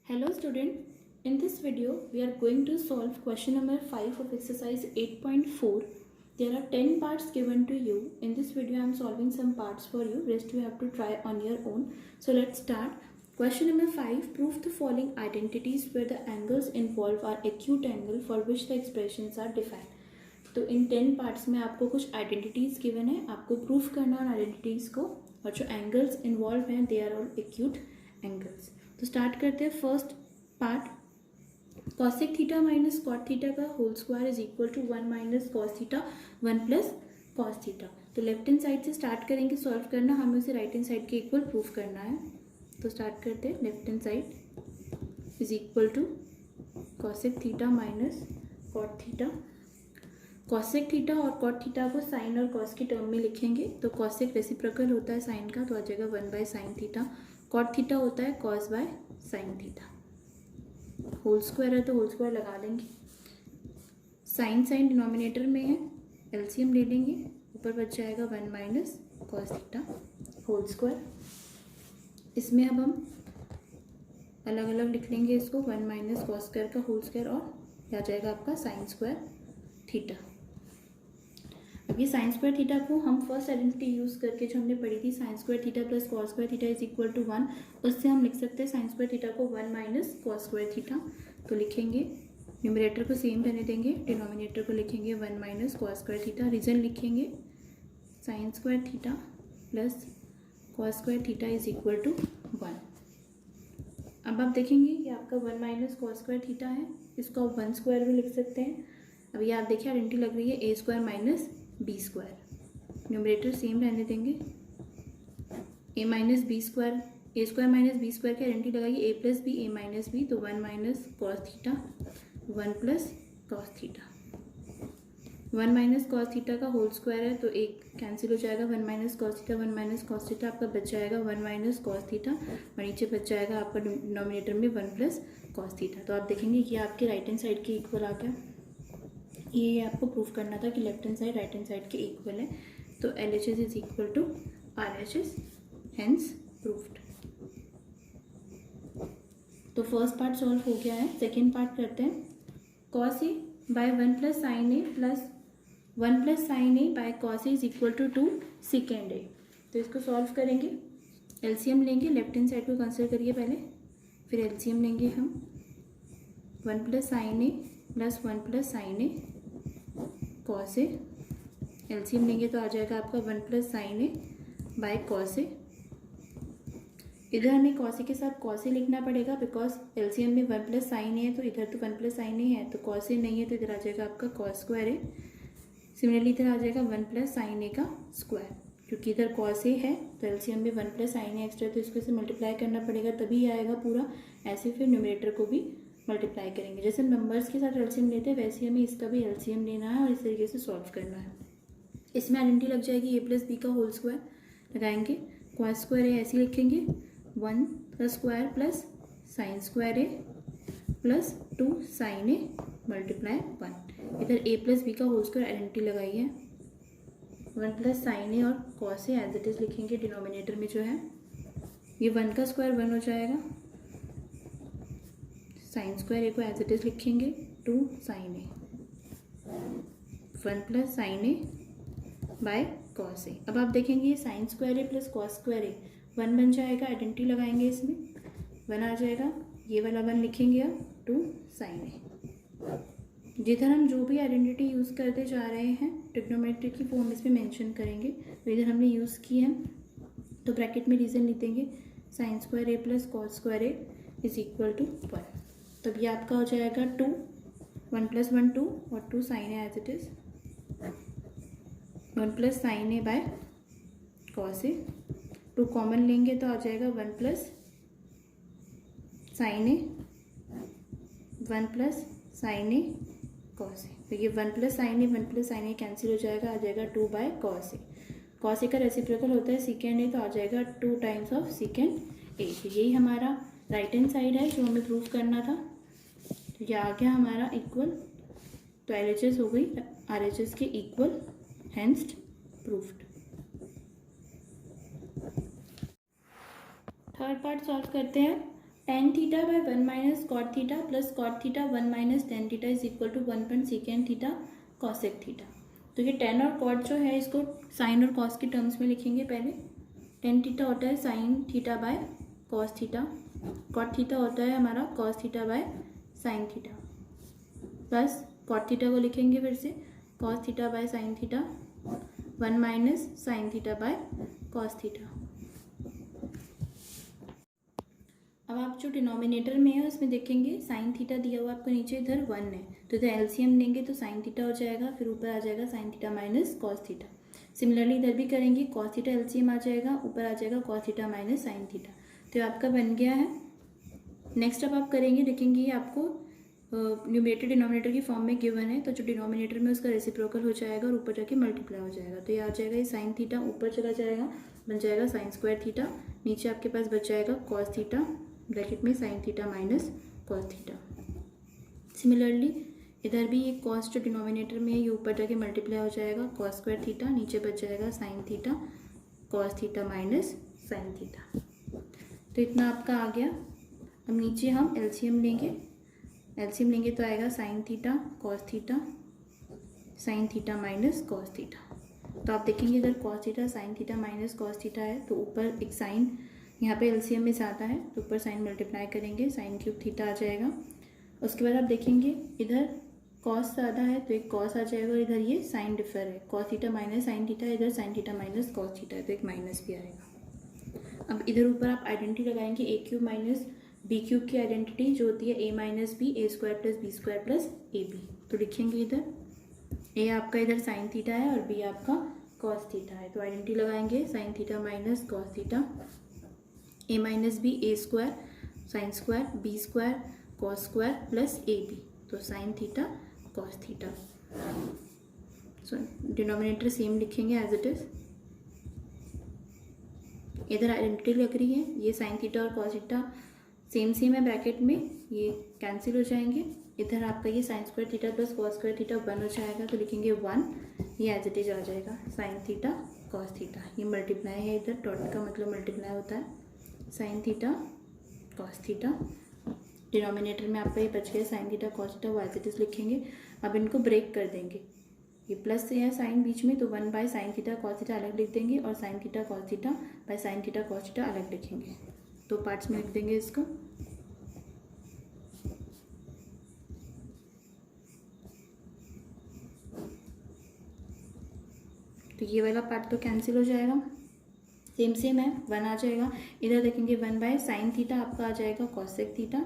Hello student, in this video we are going to solve question number 5 of exercise 8.4. There are 10 parts given to you. In this video I am solving some parts for you, rest you have to try on your own. So let's start. Question number 5, prove the following identities where the angles involved are acute angle for which the expressions are defined. तो इन 10 parts में आपको कुछ identities given है, आपको proof करना है identities को, और जो एंगल्स इन्वॉल्व हैं they are all acute angles. तो स्टार्ट करते हैं. First part, cosec theta minus cot theta का whole square is equal to 1 minus cos theta 1 plus cos theta. तो लेफ्ट हैंड साइड से स्टार्ट करेंगे सॉल्व करना, हमें उसे राइट हैंड साइड के इक्वल प्रूफ करना है. तो स्टार्ट करते हैं. Left hand side is equal to cosec theta minus cot theta. Cosec theta और कॉट थीटा को साइन और कॉस के टर्म में लिखेंगे. तो कॉसेक रेसिप्रोकल होता है साइन का, तो आ जाएगा 1 by sine theta. Cot theta होता है cos by sine theta. Whole square है तो होल स्क्वायर लगा लेंगे. साइन साइन डिनोमिनेटर में है, एलसीएम ले लेंगे, ऊपर बच जाएगा 1 minus cos theta whole square. इसमें अब हम अलग अलग लिख लेंगे इसको, 1 माइनस कॉस स्क्वायर का होल स्क्वायर, और आ जाएगा आपका साइन स्क्वायर थीटा. अब ये साइन स्क्वायर थीटा को हम फर्स्ट आइडेंटिटी यूज़ करके जो हमने पढ़ी थी, sine square theta plus cos square theta is equal to 1, उससे हम लिख सकते हैं साइन स्क्वायर थीटा को 1 माइनस कॉस स्क्वायर थीटा. तो लिखेंगे, न्यूमरेटर को सेम रहने देंगे, डिनोमिनेटर को लिखेंगे 1 minus cos square theta. Reason लिखेंगे sine square theta plus cos square theta is equal to 1. अब आप देखेंगे ये आपका 1 माइनस कॉस स्क्वायर थीटा है, इसको आप 1 स्क्वायर भी लिख सकते हैं. अब ये आप देखिए आइडेंटिटी लग रही है A square minus B square. Numerator same रहने देंगे, A minus B square, A square minus B square की आइडेंटिटी लगाइए A plus B, A minus B, तो 1 minus cos theta 1 plus cos theta. 1 minus cos theta का whole square है तो एक cancel हो जाएगा, 1 minus cos theta 1 minus cos theta आपका बच जाएगा 1 माइनस कॉस थीटा, और नीचे बच जाएगा आपका डिनोमिनेटर में 1 प्लस कॉस थीटा. तो आप देखेंगे ये आपके राइट हैंड साइड के इक्वल आ गया. ये आपको प्रूफ करना था कि left hand side right hand side के इक्वल है. तो LHS is equal to RHS, hence proofed. तो फर्स्ट पार्ट सॉल्व हो गया है. सेकेंड पार्ट करते हैं. Cos A by 1 plus sine A plus 1 plus sine A by cos A is equal to 2 second A. तो इसको सॉल्व करेंगे, LCM लेंगे, लेफ्ट हैंड साइड को कंसिडर करिए पहले, फिर एलसीएम लेंगे हम. 1 plus sine A plus 1 plus sine A cos A, LCM लेंगे तो आ जाएगा आपका 1 plus sine A by cos A. इधर हमें कॉस ए के साथ कॉस ए लिखना पड़ेगा बिकॉज एलसीएम में 1 प्लस साइन ए है, तो इधर तो 1 प्लस साइन ए है, तो कॉस ए नहीं है, तो इधर आ जाएगा आपका कॉस स्क्वायर ए. सिमिलरली इधर आ जाएगा 1 प्लस साइन ए का स्क्वायर, क्योंकि इधर कॉस ए है तो एलसीएम में 1 प्लस साइन ए एक्स्ट्रा, तो इसको से मल्टीप्लाई करना पड़ेगा तभी आएगा पूरा. ऐसे फिर न्यूमरेटर को भी मल्टीप्लाई करेंगे. जैसे नंबर्स के साथ एलसीएम लेते हैं वैसे हमें इसका भी एलसीएम लेना है और इस तरीके से सॉल्व करना है. इसमें आइडेंटिटी लग जाएगी ए प्लस बी का होल स्क्वायर लगाएंगे, कॉस स्क्वायर ए ऐसे लिखेंगे 1 का square plus sine square A plus 2 sine A multiply 1. इधर ए प्लस बी का होल स्क्वायर आइडेंटिटी लगाई है, 1 प्लस साइन ए और cos A as it is लिखेंगे. डिनोमिनेटर में जो है ये 1 का स्क्वायर 1 हो जाएगा, साइन स्क्वायर ए को एज इट इज लिखेंगे 2 sine A, 1 plus sine A by cos A. अब आप देखेंगे ये sine square A plus cos square A 1 बन जाएगा, आइडेंटिटी लगाएंगे इसमें 1 आ जाएगा, ये वाला 1 लिखेंगे अब 2 साइन ए. जिधर हम जो भी आइडेंटिटी यूज़ करते जा रहे हैं ट्रिग्नोमेट्री की फॉर्म इसमें मेंशन करेंगे. तो इधर हमने यूज़ की है तो ब्रैकेट में रीजन लिख देंगे sine square A plus cos square A is equal to 1. तब ये आपका हो जाएगा 2, 1 प्लस 1 2 और 2 sine A as it is, 1 plus sine A by cos A. 2 common लेंगे तो आ जाएगा 1 plus sine A, 1 plus sine A cos A. तो ये 1 plus sine A 1 plus sine A cancel हो जाएगा, आ जाएगा 2 by cos A. Cos A का रेसिप्रोकल होता है सेकेंड ए, तो आ जाएगा 2 टाइम्स ऑफ सेकेंड ए. तो यही हमारा राइट हैंड साइड है जो हमें प्रूव करना था. तो ये आ गया हमारा इक्वल, तो LHS हो गई RHS के equal, hence proofed. Third part solve करते हैं. tan theta by 1 minus cot theta plus cot theta 1 minus tan theta is equal to 1 sec theta cosec theta. तो ये टेन और कॉट जो है इसको साइन और कॉस के टर्म्स में लिखेंगे। पहले टेन थीटा होता है sine theta by cos theta, cot theta होता है हमारा cos theta by sine theta, plus cot theta को लिखेंगे फिर से cos theta by sine theta 1 minus sine theta by cos theta. अब आप जो डिनोमिनेटर में है उसमें देखेंगे साइन थीटा दिया हुआ आपको नीचे, इधर 1 है तो इधर एलसीएम लेंगे तो साइन थीटा हो जाएगा, फिर ऊपर आ जाएगा sign theta minus cos theta. Similarly इधर भी करेंगे, कॉस थीटा एलसीएम आ जाएगा, ऊपर आ जाएगा cos theta minus sine theta. तो आपका बन गया है। नेक्स्ट अब आप करेंगे, देखेंगे ये आपको न्यूमरेटर डिनोमिनेटर की फॉर्म में गिवन है, तो जो डिनोमिनेटर में उसका रेसिप्रोकल हो जाएगा और ऊपर जाके मल्टीप्लाई हो जाएगा। तो ये आ जाएगा, ये साइन थीटा ऊपर चला जाएगा, बन जाएगा साइन स्क्वायर थीटा, नीचे आपके पास बच जाएगा कॉस थीटा ब्रैकेट में sign theta minus cos theta. Similarly इधर भी ये कॉस जो डिनोमिनेटर में है ये ऊपर जाके मल्टीप्लाई हो जाएगा, कॉस स्क्वायर थीटा, नीचे बच जाएगा sign theta cos theta minus sine theta. तो इतना आपका आ गया। अब नीचे हम एलसीएम लेंगे, एलसीएम लेंगे तो आएगा sign theta cos theta sine theta minus cos theta. तो आप देखेंगे इधर cos theta sine theta minus cos theta है, तो ऊपर एक साइन यहाँ पे एलसीएम में ज़्यादा है तो ऊपर साइन मल्टीप्लाई करेंगे, साइन क्यूब थीटा आ जाएगा। उसके बाद आप देखेंगे इधर कॉस ज़्यादा है तो एक कॉस आ जाएगा, और इधर ये साइन डिफर है, cos theta minus sine theta, इधर sine theta minus cos theta है तो एक माइनस भी आएगा। अब इधर ऊपर आप आइडेंटिटी लगाएंगे, A cube minus B cube की आइडेंटिटी जो होती है A minus B, A square plus B square plus A B. तो लिखेंगे इधर ए आपका इधर साइन थीटा है और बी आपका कॉस थीटा है, तो आइडेंटिटी लगाएंगे sine theta minus cos theta, A minus B A square sine square B square cos square plus A B, तो sine theta cos theta. So denominator same लिखेंगे as it is. इधर identity लग रही है, ये sine theta और cos theta same है bracket में, ये कैंसिल हो जाएंगे। इधर आपका ये sine square theta plus cos square theta 1 हो जाएगा, तो लिखेंगे 1, ये एज इट इज आ जाएगा साइन थीटा कॉस थीटा। ये मल्टीप्लाई है, इधर डॉट का मतलब मल्टीप्लाई होता है, sine theta cos theta. Denominator में आपका ये बच गया साइन थीटा कॉस थीटा, वो एज इट इज लिखेंगे। अब इनको ब्रेक कर देंगे, ये प्लस से है साइन बीच में तो 1 by sine theta cos theta अलग लिख देंगे और sign theta cos theta by sine theta cos theta अलग लिखेंगे। तो पार्ट्स में लिख देंगे इसको। तो ये वाला पार्ट तो कैंसिल हो जाएगा, सेम है, 1 आ जाएगा। इधर देखेंगे 1 बाय साइन थीटा आपका आ जाएगा कॉसेक थीटा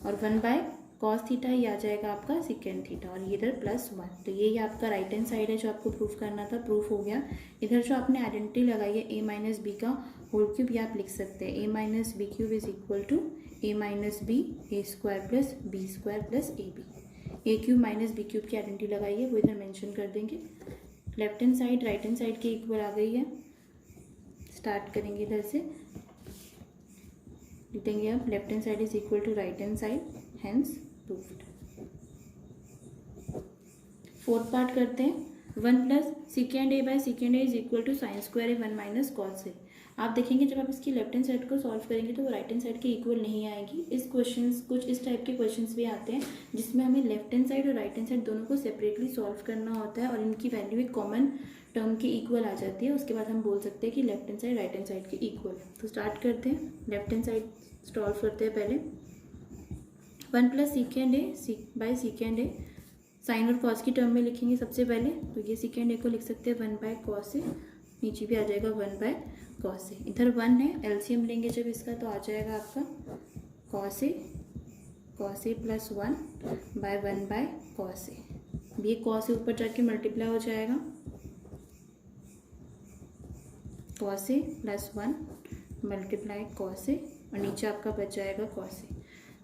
और 1 बाय कॉस थीटा ये आ जाएगा आपका सेकेंड थीटा, और ये इधर प्लस 1। तो ये आपका राइट हैंड साइड है जो आपको प्रूफ करना था, प्रूफ हो गया। इधर जो आपने आइडेंटिटी लगाई है ए माइनस बी का होल क्यूब, ये आप लिख सकते हैं A minus B cube is equal to A minus B A square plus B square plus A B. A cube minus B cube की आइडेंटिटी लगाई है वो इधर मेंशन कर देंगे। Left hand side right hand side के equal आ गई है। स्टार्ट करेंगे इधर से, लिख देंगे अब left hand side is equal to right hand side, hence proved. Fourth part करते हैं, 1 plus second A by second A is equal to sine square A 1 minus cos A. आप देखेंगे जब आप इसकी लेफ्ट हैंड साइड को solve करेंगे तो वो राइट हैंड साइड के इक्वल नहीं आएगी। इस क्वेश्चंस कुछ इस टाइप के क्वेश्चंस भी आते हैं जिसमें हमें लेफ्ट हैंड साइड और राइट हैंड साइड दोनों को सेपरेटली सॉल्व करना होता है और इनकी वैल्यू एक कॉमन टर्म के इक्वल आ जाती है। उसके बाद हम बोल सकते हैं कि left hand side right hand side के इक्वल है। तो स्टार्ट करते हैं, लेफ्ट हैंड साइड सॉल्व करते हैं पहले। 1 plus second A by second A, sine और कॉस की टर्म में लिखेंगे सबसे पहले, तो ये सेकेंड ए को लिख सकते हैं 1 बाय कॉस ए, नीचे भी आ जाएगा 1 बाय कॉस ए। इधर 1 है, एलसीएम लेंगे जब इसका तो आ जाएगा आपका cos A plus 1 by 1 by cos A. ये कॉस ए ऊपर जाके मल्टीप्लाई हो जाएगा, cos A plus 1 multiply cos A, और नीचे आपका बच जाएगा कॉस ए।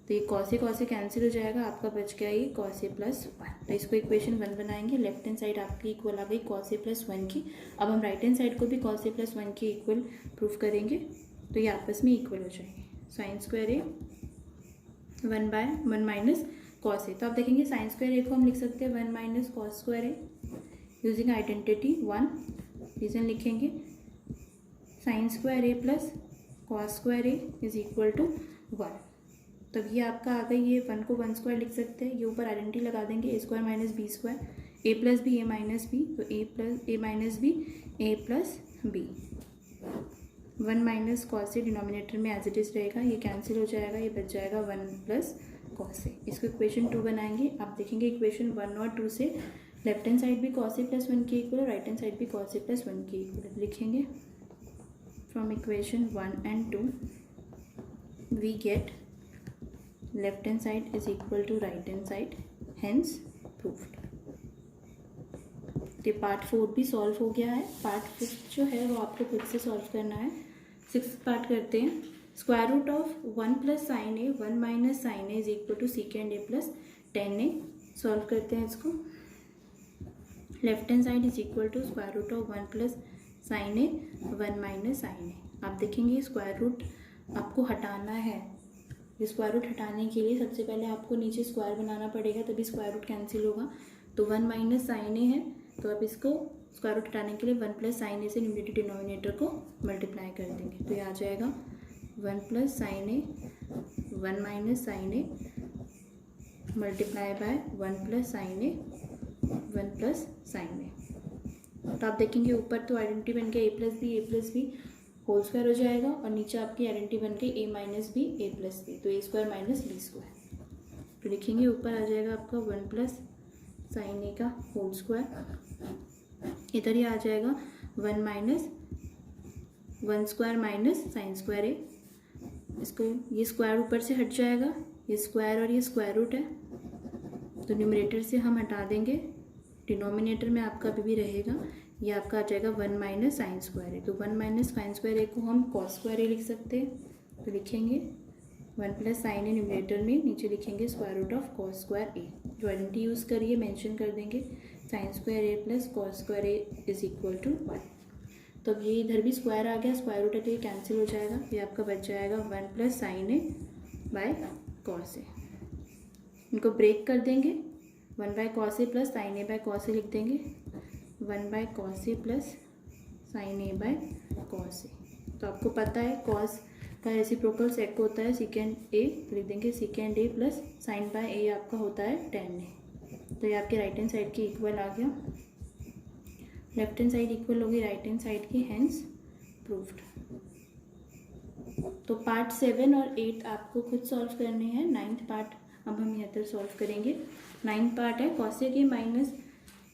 तो ये कॉस ए कैंसिल हो जाएगा, आपका बच गया ये कॉस ए प्लस 1। तो इसको इक्वेशन 1 बनाएंगे। लेफ्ट हैंड साइड आपकी इक्वल आ गई कॉस ए प्लस 1 की। अब हम राइट हैंड साइड को भी कॉस ए प्लस 1 की इक्वल प्रूफ करेंगे, तो ये आपस में इक्वल हो जाएंगे। Sign square A 1 by 1 minus cos A. तो आप देखेंगे साइन स्क्वायर ए को हम लिख सकते हैं 1 minus cos square A using identity 1। Reason लिखेंगे sine square A plus cos square A is equal to 1। तब ये आपका आ गई, ये 1 को 1 स्क्वायर लिख सकते हैं, ये ऊपर आइडेंटिटी लगा देंगे a square minus B square, a plus B A minus B, तो A minus B A plus B. 1 minus cos A denominator में एज इट इज़ रहेगा, ये कैंसिल हो जाएगा, ये बच जाएगा 1 प्लस कॉस ए। इसको इक्वेशन 2 बनाएंगे। आप देखेंगे इक्वेशन 1 और 2 से लेफ्ट हैंड साइड भी कॉस ए प्लस 1 के इक्वल और राइट हैंड साइड भी कॉस ए प्लस 1 के इक्वल। लिखेंगे from equation 1 and 2 we get left hand side is equal to right hand side, hence proved. तो part 4 भी solve हो गया है। पार्ट 5 जो है वो आपको खुद से सॉल्व करना है। 6th पार्ट करते हैं। Square root of 1 plus sine A 1 minus sine A is equal to second A plus 10a। Solve करते हैं इसको। Left hand side is equal to square root of 1 plus sine A 1 minus sine A. आप देखेंगे square root आपको हटाना है। Square root हटाने के लिए सबसे पहले आपको नीचे स्क्वायर बनाना पड़ेगा, तभी स्क्वायर रूट कैंसिल होगा। तो 1 माइनस साइन ए है, तो आप इसको स्क्वायर रूट हटाने के लिए 1 प्लस साइन ए से न्यूमरेटर डिनोमिनेटर को मल्टीप्लाई कर देंगे। तो ये आ जाएगा 1 plus sine A 1 minus sine A multiply by 1 plus sine A 1 plus sine A. तो आप देखेंगे ऊपर तो आइडेंटिटी बन के A plus B whole square हो जाएगा और नीचे आपकी आइडेंटिटी बन के A minus B A plus B, तो A square minus B square. तो लिखेंगे ऊपर आ जाएगा आपका 1 प्लस साइन ए का होल स्क्वायर, इधर ही आ जाएगा 1 minus 1 square minus sine square A. इसको ये स्क्वायर ऊपर से हट जाएगा, ये स्क्वायर और ये स्क्वायर रूट है, तो न्यूमरेटर से हम हटा देंगे, डिनोमिनेटर में आपका अभी भी रहेगा। ये आपका आ जाएगा 1 माइनस साइन स्क्वायर ए। तो 1 माइनस साइन स्क्वायर ए को हम कॉस स्क्वायर ए लिख सकते हैं। तो लिखेंगे 1 प्लस साइन ए न्यूमरेटर में, नीचे लिखेंगे square root of cos square A. जो आइडेंटिटी यूज़ करिए मेंशन कर देंगे, sine square A plus cos square A is equal to 1। तो अब ये इधर भी स्क्वायर आ गया, स्क्वायर रूट है तो ये कैंसिल हो जाएगा। ये आपका बच जाएगा 1 plus sine A by cos A. इनको ब्रेक कर देंगे, 1 by cos A plus sine A by cos A लिख देंगे, 1 by cos A plus sine A by cos A. तो आपको पता है कॉस का रेसिप्रोकल सेक होता है सेकेंड ए, लिख देंगे second A plus sign bye ए आपका होता है tan ए। तो ये आपके राइट हैंड साइड के इक्वल आ गया, लेफ्ट हैंड साइड इक्वल होगी राइट हैंड साइड की, हेंस प्रूव्ड। तो पार्ट 7 और 8 आपको खुद सॉल्व करने हैं। 9th पार्ट अब हम यहाँ तक सॉल्व करेंगे। 9th पार्ट है cosec A minus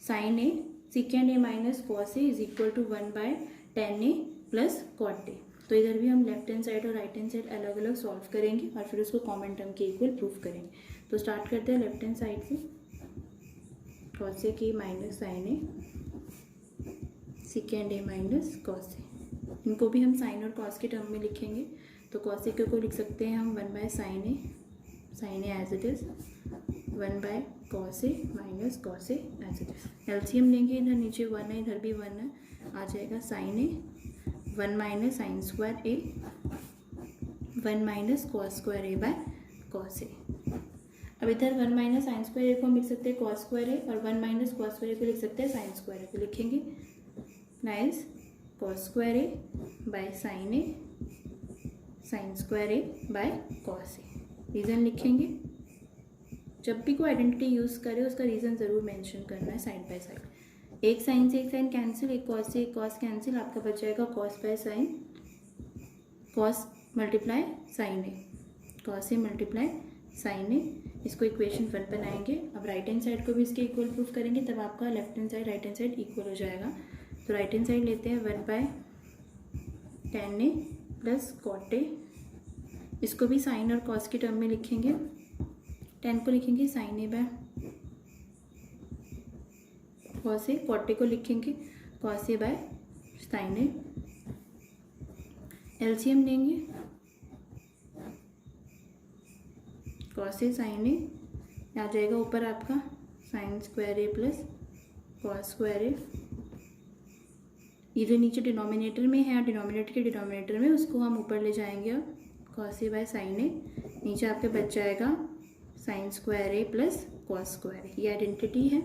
sine A second A minus cos A is equal to 1 by tan A plus cot A. तो इधर भी हम लेफ्ट हैंड साइड और राइट हैंड साइड अलग अलग सॉल्व करेंगे और फिर उसको कॉमन टर्म के इक्वल प्रूफ करेंगे। तो स्टार्ट करते हैं लेफ्ट हैंड साइड से। Cosec A minus sine A second A minus cos A, इनको भी हम साइन और कॉस के टर्म में लिखेंगे। तो कॉसेक को लिख सकते हैं हम 1 by sine A as it is, 1 by cos A minus cos A as it is. LCM लेंगे, इधर नीचे 1 है इधर भी 1 है, आ जाएगा sine A 1 minus sine square A 1 minus cos square A by cos A. अब इधर 1 माइनस साइन स्क्वायर ए को हम लिख सकते हैं कॉस स्क्वायर ए और 1 माइनस कॉस स्क्वायर ए को लिख सकते हैं साइन स्क्वायर ए। तो लिखेंगे nice cos square A by sign square A by cos A. Reason लिखेंगे, जब भी कोई आइडेंटिटी यूज़ करे उसका रीज़न ज़रूर मेंशन करना है साइड बाय साइड। एक साइन से एक साइन कैंसिल, एक कॉस से एक कॉस कैंसिल, आपका बच जाएगा cos by sine, cos multiply sine A, cos A multiply sine A. इसको इक्वेशन 1 बनाएंगे। अब राइट हैंड साइड को भी इसके इक्वल प्रूफ करेंगे, तब आपका left hand side right hand side equal हो जाएगा। तो राइट हैंड साइड लेते हैं 1 by tan A plus cot A, इसको भी साइन और कॉस के टर्म में लिखेंगे। tan को लिखेंगे sine A by cos A, cot A को लिखेंगे cos A by sine A. LCM लेंगे, कॉस ए साइन ए आ जाएगा ऊपर आपका sine square A plus cos square A. ये जो नीचे डिनोमिनेटर में है, डिनोमिनेटर के डिनोमिनेटर में उसको हम ऊपर ले जाएंगे। अब cos A by sine A, नीचे आपके बच जाएगा sine square A plus cos square A. ये आइडेंटिटी है,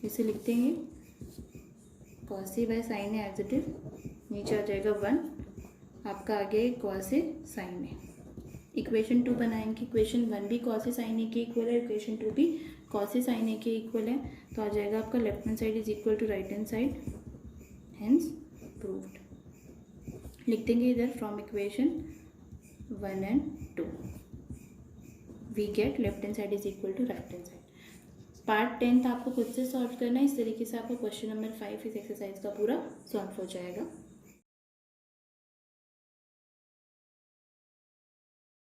इसे लिखते हैं cos A by sine A as it is, नीचे आ जाएगा 1, आपका आगे cos A sine A. Equation 2 बनाएंगे, इक्वेशन 1 भी कॉस साइन ए के इक्वल है, इक्वेशन 2 भी कॉस साइन ए के इक्वल है, तो आ जाएगा आपका left hand side is equal to right hand side, hence proved. लिख देंगे इधर from equation 1 and 2 we get left hand side is equal to right hand side. Part 10 आपको खुद से सॉल्व करना है, इस तरीके से आपका क्वेश्चन नंबर 5 इस एक्सरसाइज का पूरा सॉल्व हो जाएगा।